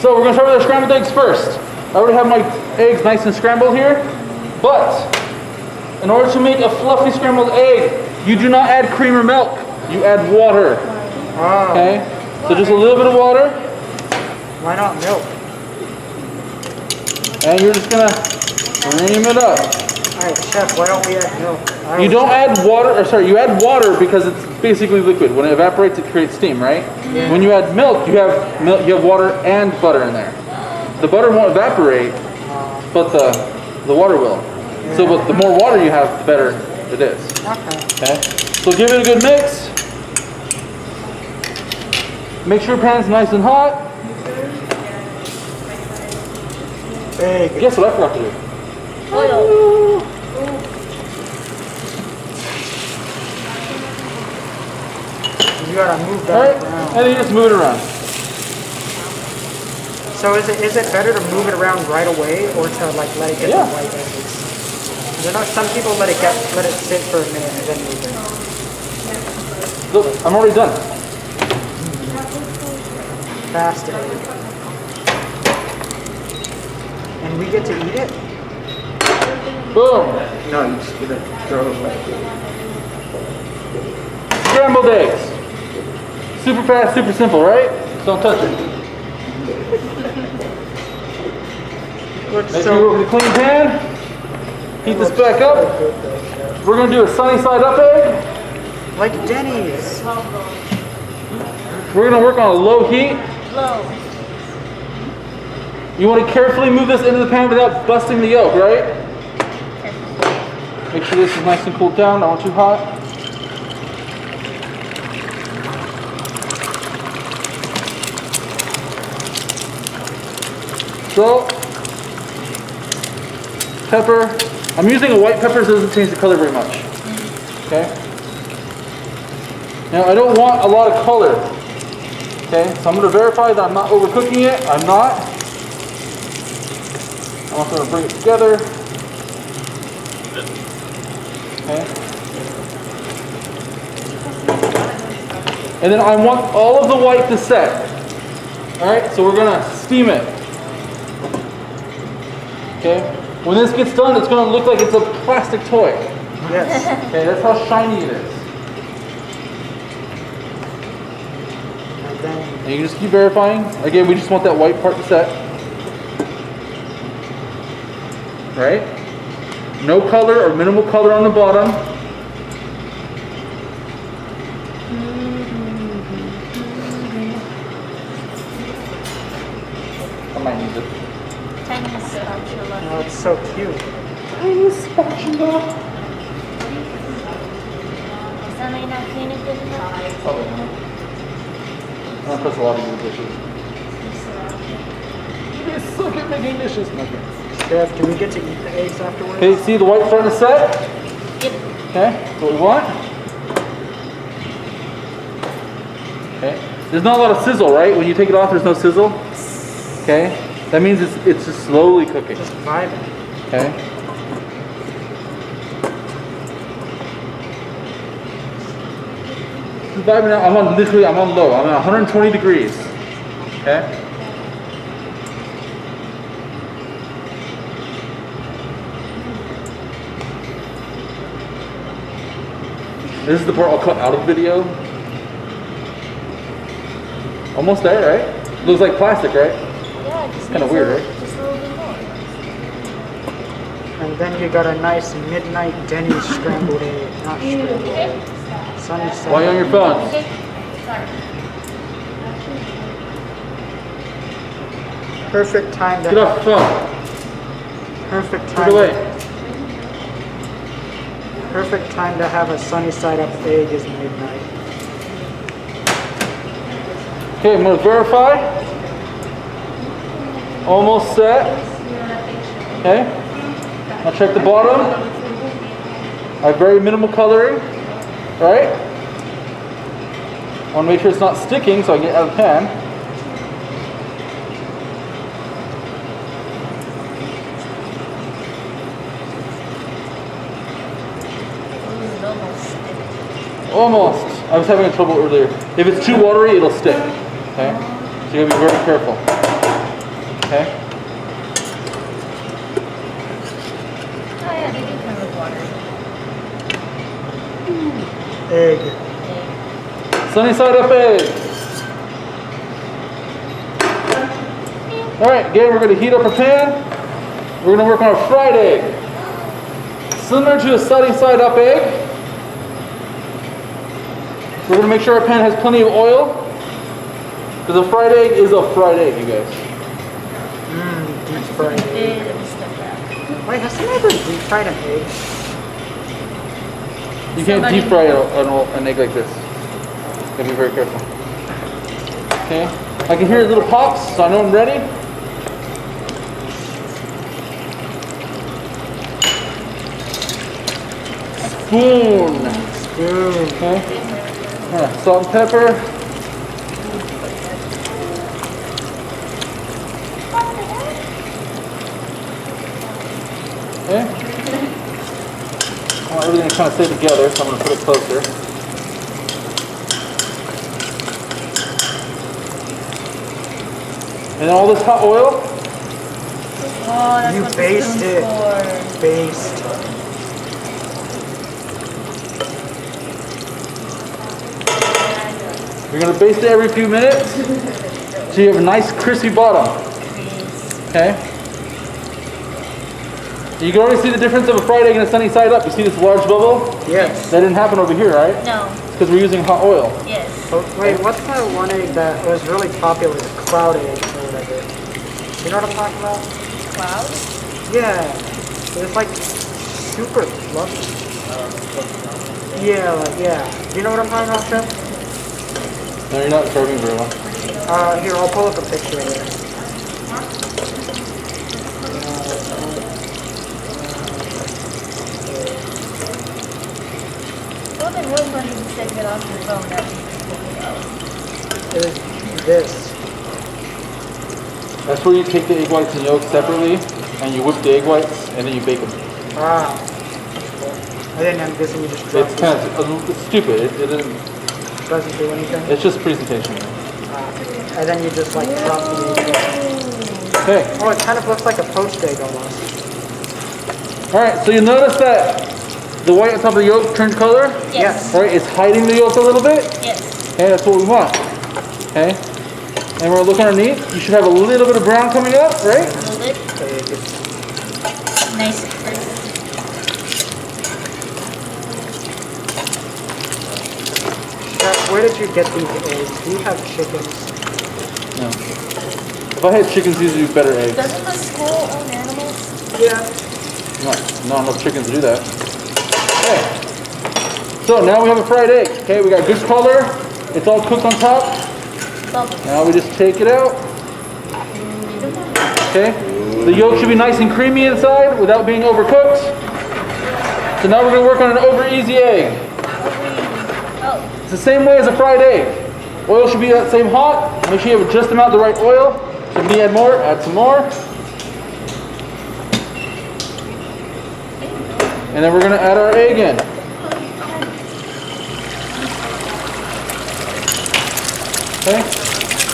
So we're gonna start with our scrambled eggs first. I already have my eggs nice and scrambled here, but in order to make a fluffy scrambled egg, you do not add cream or milk. You add water. Oh. Okay? So just a little bit of water. Why not milk? And you're just gonna cream it up. Alright, chef, why don't we add milk? You don't add water, or sorry, you add water because it's basically liquid. When it evaporates, it creates steam, right? Yeah. When you add milk, you have water and butter in there. The butter won't evaporate, but the water will. Yeah. So but the more water you have, the better it is. Okay? So give it a good mix. Make sure your pan's nice and hot. Egg. Guess what I forgot to do? Oil. You gotta move that Alright, around. and then you just move it around. So is it better to move it around right away or to like let it get Yeah. the white eggs? You know, some people let it sit for a minute and then move it. Look, I'm already done. Fast egg. And we get to eat it? Boom. No, you just gonna throw it away. Scrambled eggs. Super fast, super simple, right? Don't touch it. Looks Make sure you open the clean pan. Heat this back up. We're gonna do a sunny side up egg. like Denny's. We're gonna work on a low heat. Low. You want to carefully move this into the pan without busting the yolk, right? Make sure this is nice and cooled down, not too hot. Salt, pepper. I'm using a white pepper so it doesn't change the color very much. Okay? Now I don't want a lot of color. Okay, so I'm going to verify that I'm not overcooking it. I'm not. I'm also going to bring it together. Okay. And then I want all of the white to set. Alright, so we're going to steam it. Okay, when this gets done, it's going to look like it's a plastic toy. Yes. Okay, that's how shiny it is. And then And you can just keep verifying. Again, we just want that white part to set. Right? No color or minimal color on the bottom. I might need it. Tiny spatula. oh, it's so cute. Tiny spatula. Is that not cleaning good enough? Probably not. I'm gonna press a lot of your dishes. You guys suck at making dishes. Okay. Chef, do we get to eat the eggs afterwards? Okay, see the white starting to set? Yep. Okay, that's what we want. Okay, there's not a lot of sizzle, right? When you take it off, there's no sizzle. Okay, that means it's just slowly cooking. Just vibing. Okay. Just vibing out. I'm on low. I'm at 120 degrees. Okay. This is the part I'll cut out of the video. Almost there, right? Looks like plastic, right? Yeah, just Kinda needs weird, a- right? Just a little bit more. And then you got a nice midnight Denny's scrambled egg. Not scrambled egg. Sunny side. While you're on your phones. Okay. Sorry. Perfect time to Get off the phone. perfect Put time. it away. Perfect time to have a sunny side up egg is midnight. Okay, I'm gonna verify. Almost set. Okay. I'll check the bottom. I have very minimal coloring. Right? I want to make sure it's not sticking so I can get it out of the pan. Almost. I was having trouble earlier. If it's too watery, it'll stick. Okay? So you gotta be very careful. Okay. Oh yeah, they do come with water. Egg. Sunny side up egg. All right, again, we're going to heat up our pan. We're going to work on a fried egg. Similar to a sunny side up egg. We're going to make sure our pan has plenty of oil. Because a fried egg is a fried egg, you guys. Deep fried egg. Wait, has someone ever deep fried an egg? You can't deep fry an egg like this. You gotta be very careful. Okay, I can hear little pops, so I know I'm ready. Spoon. Okay. Salt and pepper. Okay. I want everything to kind of stay together, so I'm going to put it closer. And then all this hot oil. Oh, that's You what the baste spoon's it. for. Baste. You're going to baste it every few minutes so you have a nice crispy bottom. Okay? You can already see the difference of a fried egg and a sunny side up. You see this large bubble? Yes. That didn't happen over here, right? No. It's because we're using hot oil. Yes. Oh, wait, what's that one egg that was really popular? The cloud egg or whatever. You know what I'm talking about? Cloud? Yeah. It's like super fluffy. Yeah, like, yeah. Do you know what I'm talking about, Chef? No, you're not serving very well. Here, I'll pull up a picture of it. Well, then what when you said get off your phone after you pull it out? It is this. That's where you take the egg whites and yolks separately, and you whip the egg whites, and then you bake them. Ah. And then I'm guessing you just drop It's kind of it's stupid. It doesn't do anything. it's just presentation. And then you just like drop the egg. Okay. Oh, it kind of looks like a poached egg almost. All right. So you notice that the white on top of the yolk turned color. Yes. Right. It's hiding the yolk a little bit. Yes. Okay. That's what we want. Okay. And we're looking underneath. You should have a little bit of brown coming up, right? A little bit. Nice and crisp. Chef, where did you get these eggs? Do you have chickens? No. If I had chickens, these would be better eggs. Doesn't the school own animals? Yeah. Not enough chickens to do that. Okay. So now we have a fried egg. Okay, we got good color. It's all cooked on top. Bubbles. Now we just take it out. Okay. The yolk should be nice and creamy inside without being overcooked. So now we're going to work on an over easy egg. Oh, It's the same way as a fried egg. Oil should be that same hot. Make sure you have just amount the right oil. So if you need to add more, add some more. And then we're going to add our egg in. Okay.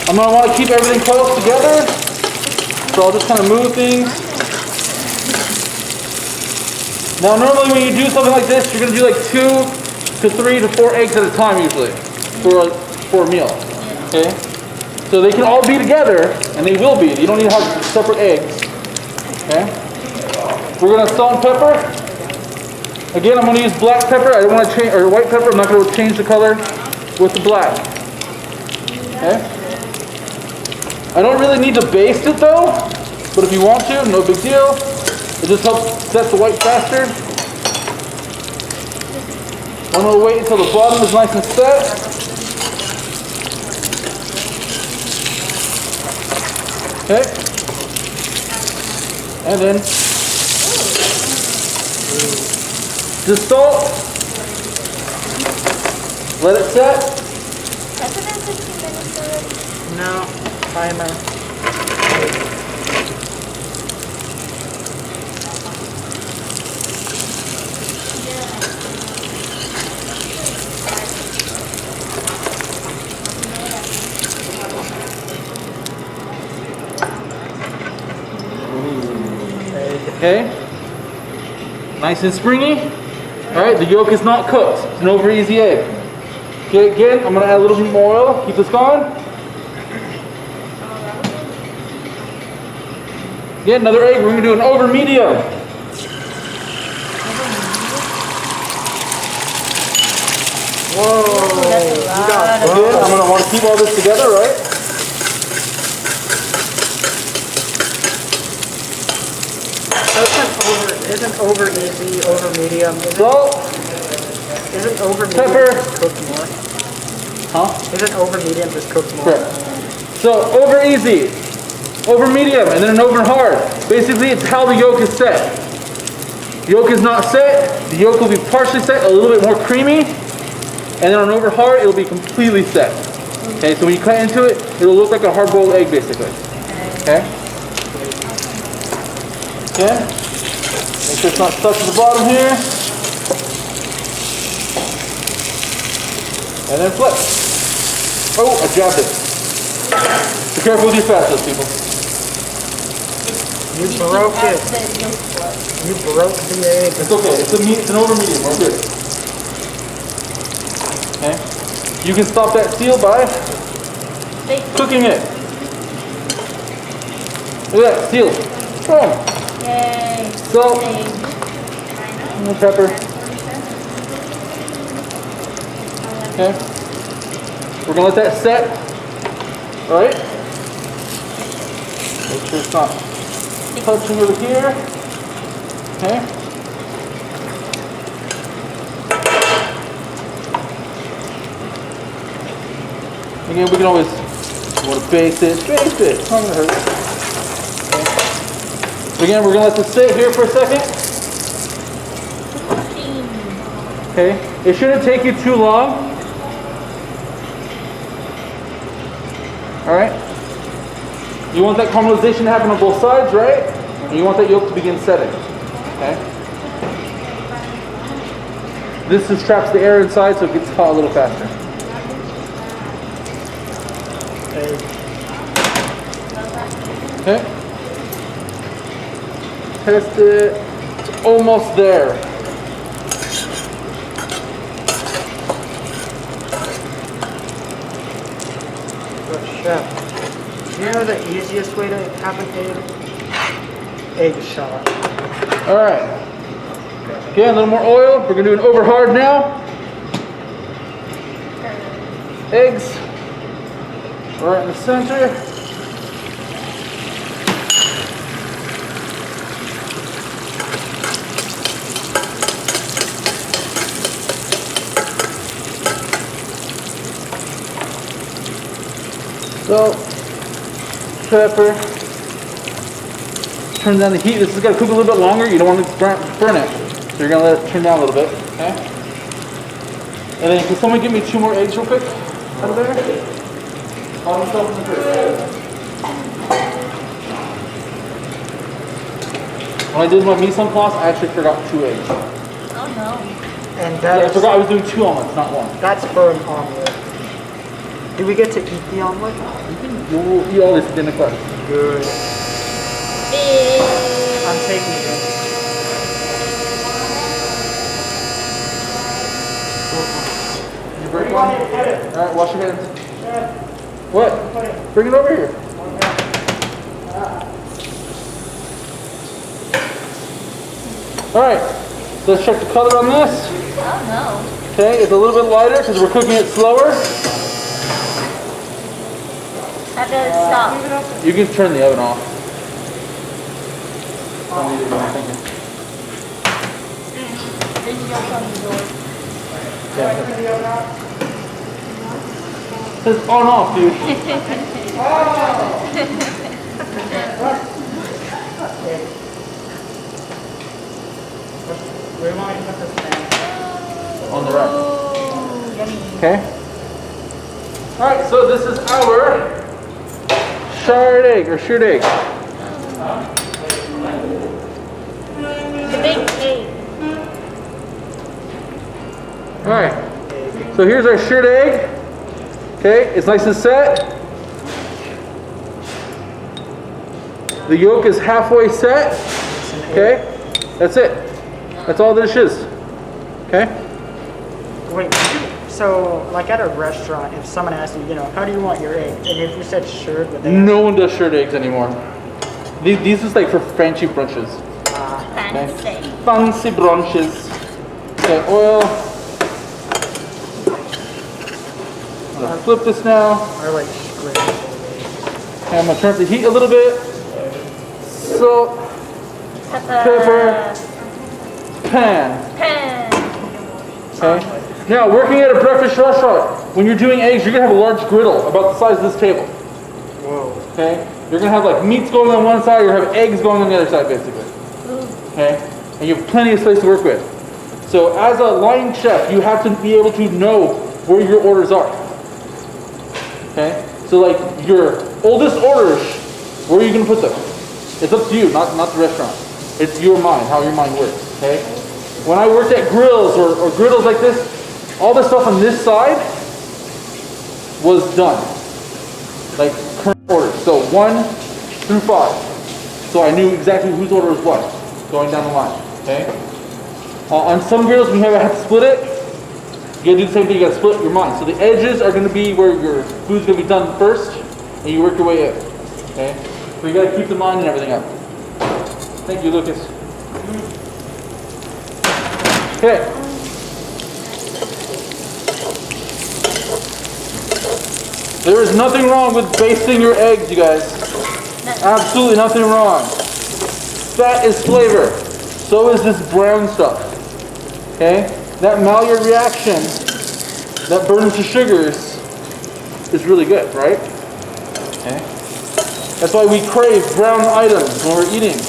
I'm going to want to keep everything close together. So I'll just kind of move things. Now normally when you do something like this, you're going to do like 2 to 3 to 4 eggs at a time usually for a meal. Okay? So they can all be together, and they will be. You don't need to have separate eggs. Okay? We're going to salt and pepper. Again, I'm going to use black pepper. I don't want to change, or white pepper. I'm not going to change the color with the black. Okay? I don't really need to baste it though, but if you want to, no big deal. It just helps set the white faster. I'm going to wait until the bottom is nice and set. Okay. And then just salt. Let it set. has it been 15 minutes already? No. Timer. Okay? Nice and springy. Alright, the yolk is not cooked. It's an over easy egg. Okay, again, I'm gonna add a little bit more oil. Keep this going. Again, another egg. We're gonna do an over medium. Whoa. You got Again, I'm gonna want to keep all this together, right? Isn't over easy, over medium? Salt, Isn't over medium pepper. just cooked more? Huh? Isn't over medium just cooked more? Correct. So over easy, over medium, and then an over hard. Basically, it's how the yolk is set. The yolk is not set. The yolk will be partially set, a little bit more creamy, and then on over hard, it'll be completely set. Okay, so when you cut into it, it'll look like a hard-boiled egg, basically. Okay. Okay. Make sure it's not stuck to the bottom here. And then flip. Oh, I jabbed it. Be careful with your facets, people. You broke it. You broke the egg. It's okay. It's an over medium. We're good. Okay. You can stop that seal by cooking it. Look at that, sealed. Boom. Yay. Salt. And pepper. Okay. We're gonna let that set. All right. Make sure it's not touching over here. Okay. Again, we can always, if you want to baste it. It's not gonna hurt. Okay. So again, we're gonna let this sit here for a second. Okay. It shouldn't take you too long. All right. You want that caramelization to happen on both sides, right? And you want that yolk to begin setting. Okay. This just traps the air inside, so it gets hot a little faster. Okay. Test it. It's almost there. But chef, do you know the easiest way to have an egg shot? All right. Okay, a little more oil. We're gonna do an over hard now. Eggs. Right in the center. Salt, pepper. Turn down the heat. This has got to cook a little bit longer. You don't want to burn it. So you're gonna let it turn down a little bit. Okay. And then can someone give me 2 more eggs real quick out of there? On the shelf in the fridge. When I did my mise en place, I actually forgot 2 eggs. Oh no. And Yeah, I that's, forgot I was doing 2 omelets, not 1. that's for an omelet. Do we get to eat the omelet? You'll eat all this in the class. Good. Big. I'm taking it. You break one? Alright, wash your hands. What? Bring it over here. Alright, so let's check the color on this. Oh Okay, it's a little bit lighter because we're cooking it slower. no. Have to stop. You can turn the oven off. I need to do anything. Then you don't close the door. Yeah. It says on off, dude. Where am I put this down? On the rack. Ooh, yummy. Okay. Alright, so this is our shard egg or shirred egg. The big egg. Alright. So here's our shirred egg. Okay, it's nice and set. The yolk is halfway set. Okay? That's it. That's all this is. Okay? Wait, so like at a restaurant, if someone asked you, how do you want your egg? And if you said shirred, would they? No one does shirred eggs anymore. These is like for fancy brunches. Fancy. Fancy brunches. Okay, oil. I'm gonna flip this now. Or like scrambled eggs. Okay, I'm gonna turn up the heat a little bit. Salt, pepper, pan. Okay. Now, working at a breakfast restaurant, when you're doing eggs, you're gonna have a large griddle about the size of this table. Whoa. Okay. You're gonna have like meats going on one side. You're gonna have eggs going on the other side, basically. Okay. And you have plenty of space to work with. So, as a line chef, you have to be able to know where your orders are. Okay. So, like your oldest orders, where are you gonna put them? It's up to you, not the restaurant. It's your mind, how your mind works. Okay. When I worked at grills or griddles like this, all the stuff on this side was done. Like current orders. So 1 through 5. So I knew exactly whose order was what going down the line. Okay? On some grills, when you have to split it, you gotta do the same thing, you gotta split your mind. So the edges are gonna be where your food's gonna be done first, and you work your way in. Okay? So you gotta keep the mind and everything up. Thank you, Lucas. Okay. There is nothing wrong with basting your eggs, you guys. Absolutely nothing wrong. Fat is flavor. So is this brown stuff. Okay? That Maillard reaction that burns the sugars is really good, right? Okay? That's why we crave brown items when we're eating.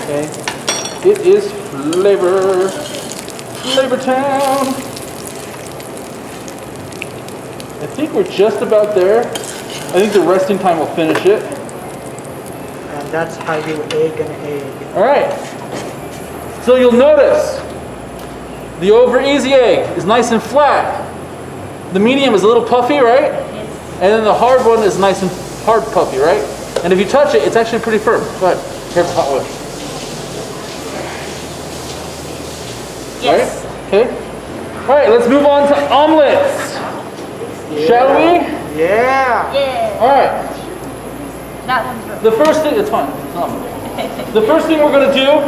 Okay? It is flavor. Flavor Town. I think we're just about there. I think the resting time will finish it. And that's how you egg an egg. Alright. So you'll notice the over easy egg is nice and flat. The medium is a little puffy, right? And then the hard one is nice and hard puffy, right? And if you touch it, it's actually pretty firm. Go ahead. Here's hot oil. Yes. Right? Okay. Alright, let's move on to omelets. Yeah. Shall we? Yeah. Yeah. Alright. Not one. The first thing, it's fine. The first thing we're going to do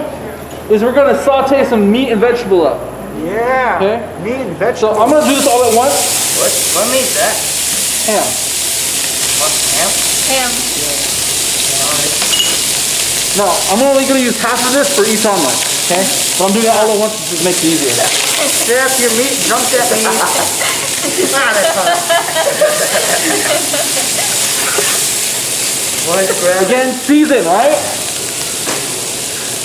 is we're going to saute some meat and vegetable up. Yeah. Okay. Meat and So vegetables. I'm going to do this all at once. What meat is that? Ham. What, ham? Ham. Now, I'm only going to use half of this for each omelet. Okay? But I'm doing it all at once to just make it easier. Chef, your meat jumped at me. That's hot. Again, season, right?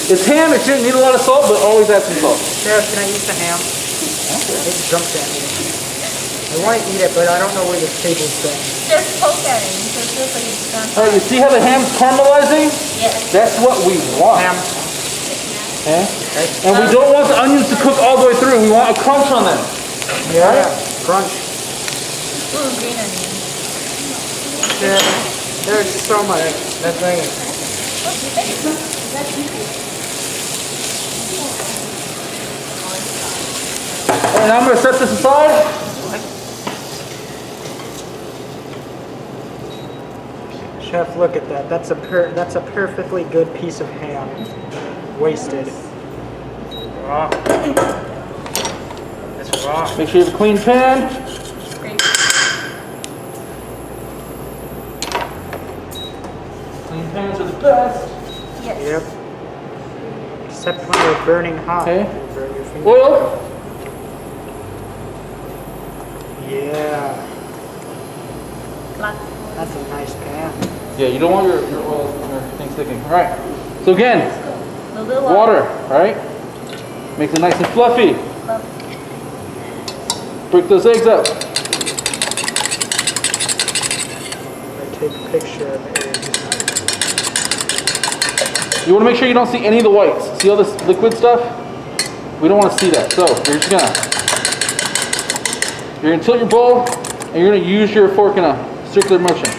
It's ham, it shouldn't need a lot of salt, but always add some salt. Chef, can I eat the ham? It jumped at me. I want to eat it, but I don't know where the table's going. Just poke at it until it feels like it's done. Alright, you see how the ham's caramelizing? Yes. That's what we want. Ham. Okay? And we don't want the onions to cook all the way through. We want a crunch on them. Yeah. Crunch. Ooh, green onion. Yeah. There's so much. That's right. And I'm going to set this aside. Chef, look at that. That's a perfectly good piece of ham. Wasted. Raw. It's raw. Make sure you have a clean pan. Great. Clean pans are the best. Yes. Yep. Except when they're burning hot. Okay. You burn your finger. Oil. Yeah. Lots. That's a nice pan. Yeah, you don't want your oil, your thing sticking. All right. So again, A little water, right? Makes it nice and fluffy. Break those eggs up. I take a picture of the eggs. You want to make sure you don't see any of the whites. See all this liquid stuff? We don't want to see that. So you're just gonna tilt your bowl and you're gonna use your fork in a circular motion.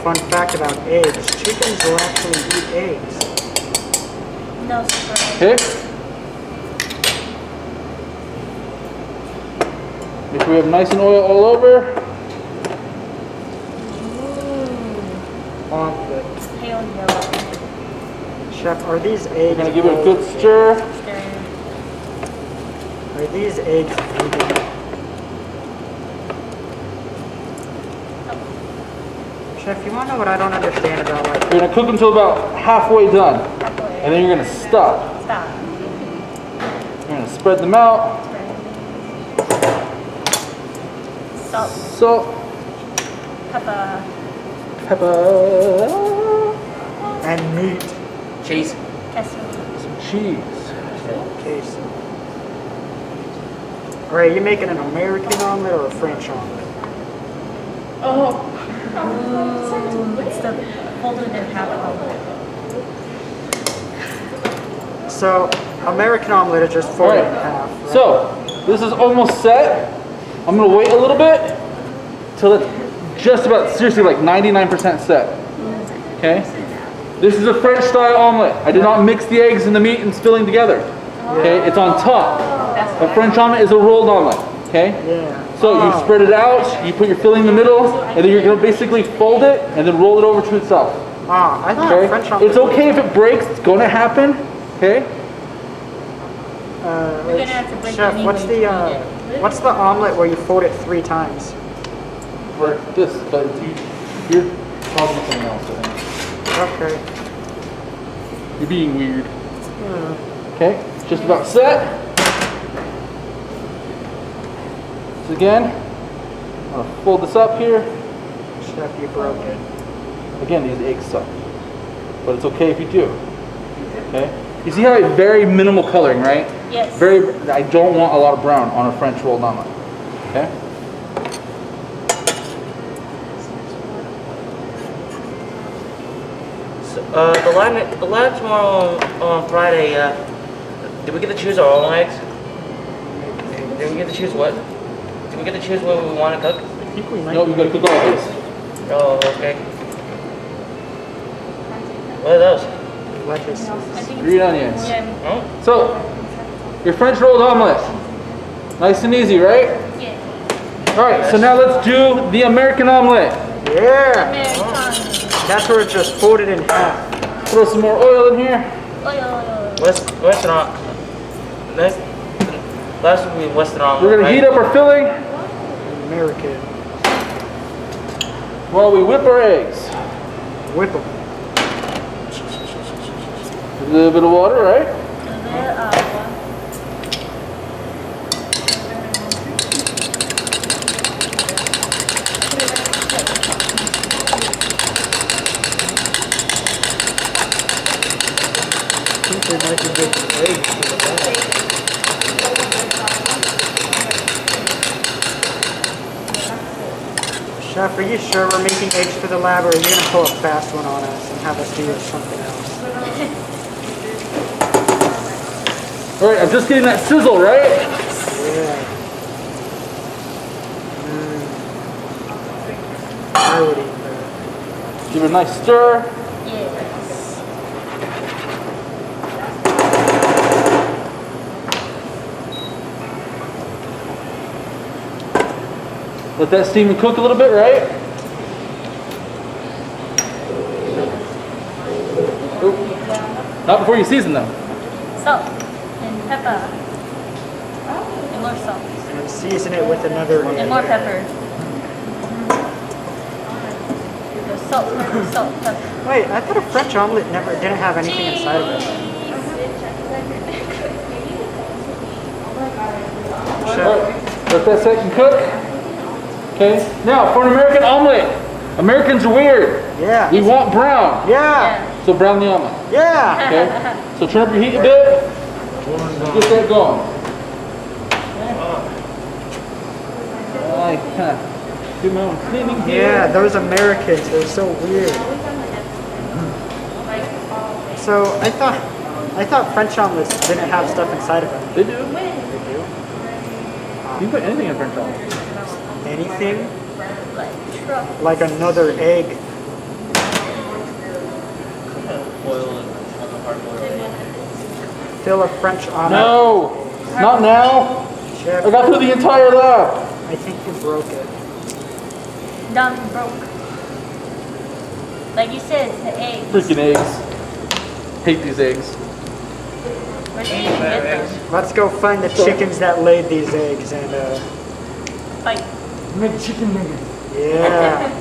fun fact about eggs. Chickens will actually eat eggs. No surprise. Okay. Make sure we have nice and oil all over. Ooh, Omelet. pale yellow. Chef, are these We're eggs? gonna give it a good stir. Stir. Are these eggs vegan? Chef, you wanna know what I don't understand about like? You're gonna cook until about halfway done, Halfway. and then you're gonna stop. Stop. You're gonna spread them out. Salt. Salt, Pepper. pepper, And meat. Cheese. Queso. some cheese. Okay, so. Alright, you making an American omelet or a French omelet? Ooh, it's the folded in half omelet. So, American omelet is just folded in Alright. half. Right? So this is almost set. I'm gonna wait a little bit till it's just about seriously like 99% set. Okay. This is a French style omelet. I did not mix the eggs and the meat and filling together. Okay, it's on top. A French omelet is a rolled omelet. Okay. Yeah. So you spread it out, you put your filling in the middle, and then you're gonna basically fold it and then roll it over to itself. I thought Okay. French omelet. It's okay if it breaks. It's gonna happen. Okay. You're gonna have to break Chef, it what's anyway the to eat it. what's the omelet where you fold it 3 times? For this, but you're talking something else. I think. Okay. You're being weird. Okay, just about set. So again, I'm gonna fold this up here. Chef, you broke it. Again, these eggs suck, but it's okay if you do. Okay, you see how I have very minimal coloring, right? Yes. I don't want a lot of brown on a French rolled omelet. Okay. So, the line tomorrow on Friday. Did we get to choose our own eggs? Did we get to choose what? Did we get to choose what we want to cook? I think we might. No, you gotta cook all of this. Oh, okay. What are those? Lettuce. I think Green onions. Yeah. Oh, So, your French rolled omelet. Nice and easy, right? Yeah. All right, so now let's do the American omelet. Yeah. American. That's where it's just folded in half. Throw some more oil in here. Oil. Western omelet. Last week we Western omelet. We're gonna right? heat up our filling American. while we whip our eggs. Whip 'em. A little bit of water, right? I think they might be good eggs for the bag. Chef, are you sure we're making eggs for the lab, or are you gonna pull a fast one on us and have us do something else? All right, I'm just getting that sizzle, right? Yeah. I would eat that. Give it a nice stir. Yes. Let that steam and cook a little bit, right? Oop. Not before you season them. Salt and pepper. And more salt. And season it with another egg. And more pepper. The salt, pepper. Wait, I thought a French omelet didn't have anything inside of it. All right, let that set and cook. Okay, now for an American omelet. Americans are weird. Yeah. We want brown. Yeah. So brown the omelet. Yeah. Okay, so turn up your heat a bit. Get that going. I kind of do my own cleaning here. Yeah, those Americans, they're so weird. So I thought French omelets didn't have stuff inside of them. They do. They do? You can put anything in French omelet. Anything? Like truffle. Like another egg. boil and have a hard boil egg. Fill a French omelet. No, not now. Chef, I got through the entire lab. I think you broke it. Done, broke. Like you said, it's the eggs. Freaking eggs. Hate these eggs. Where did you get them? Let's go find the chickens that laid these eggs and Like, Make chicken nuggets. yeah.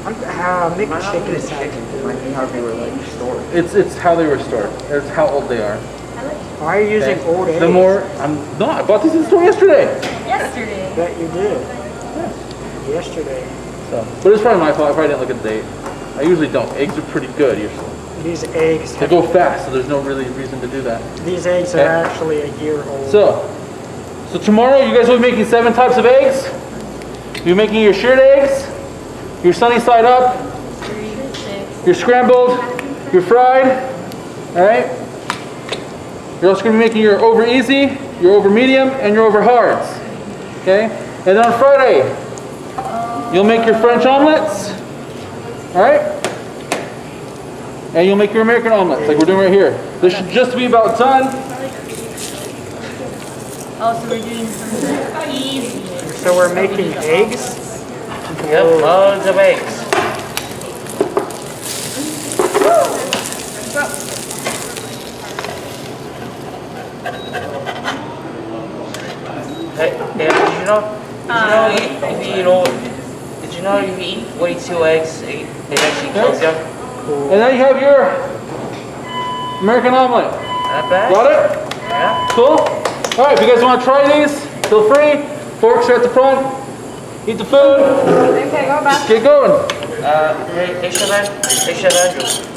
McChicken sounds Might be how they were like stored. It's how they were stored. It's how old they are. Why are you using old eggs? The more I bought these in the store yesterday. yesterday. Bet you did. Yesterday. So, but it's probably my fault. I probably didn't look at the date. I usually don't. Eggs are pretty good usually. These eggs They go fast, so there's no really reason to do that. These eggs are Okay. actually a year old. So tomorrow you guys will be making 7 types of eggs. You're making your shirred eggs, your sunny side up, 3, 6. your scrambled, your fried. All right. You're also going to be making your over easy, your over medium, and your over hards. Okay. And then on Friday, you'll make your French omelets. All right. And you'll make your American omelets like we're doing right here. This should just be about done. Oh, so we're doing some easy. So we're making eggs? Yep, loads of eggs. Hey, did you know? Did you know if you eat 42 eggs, it actually kills you? And then you have your American omelet. Not bad. Got it? Yeah. Cool? All right, if you guys want to try these, feel free. Forks are at the front. Eat the food. Okay, go back. Get going. Hey, Shabbat.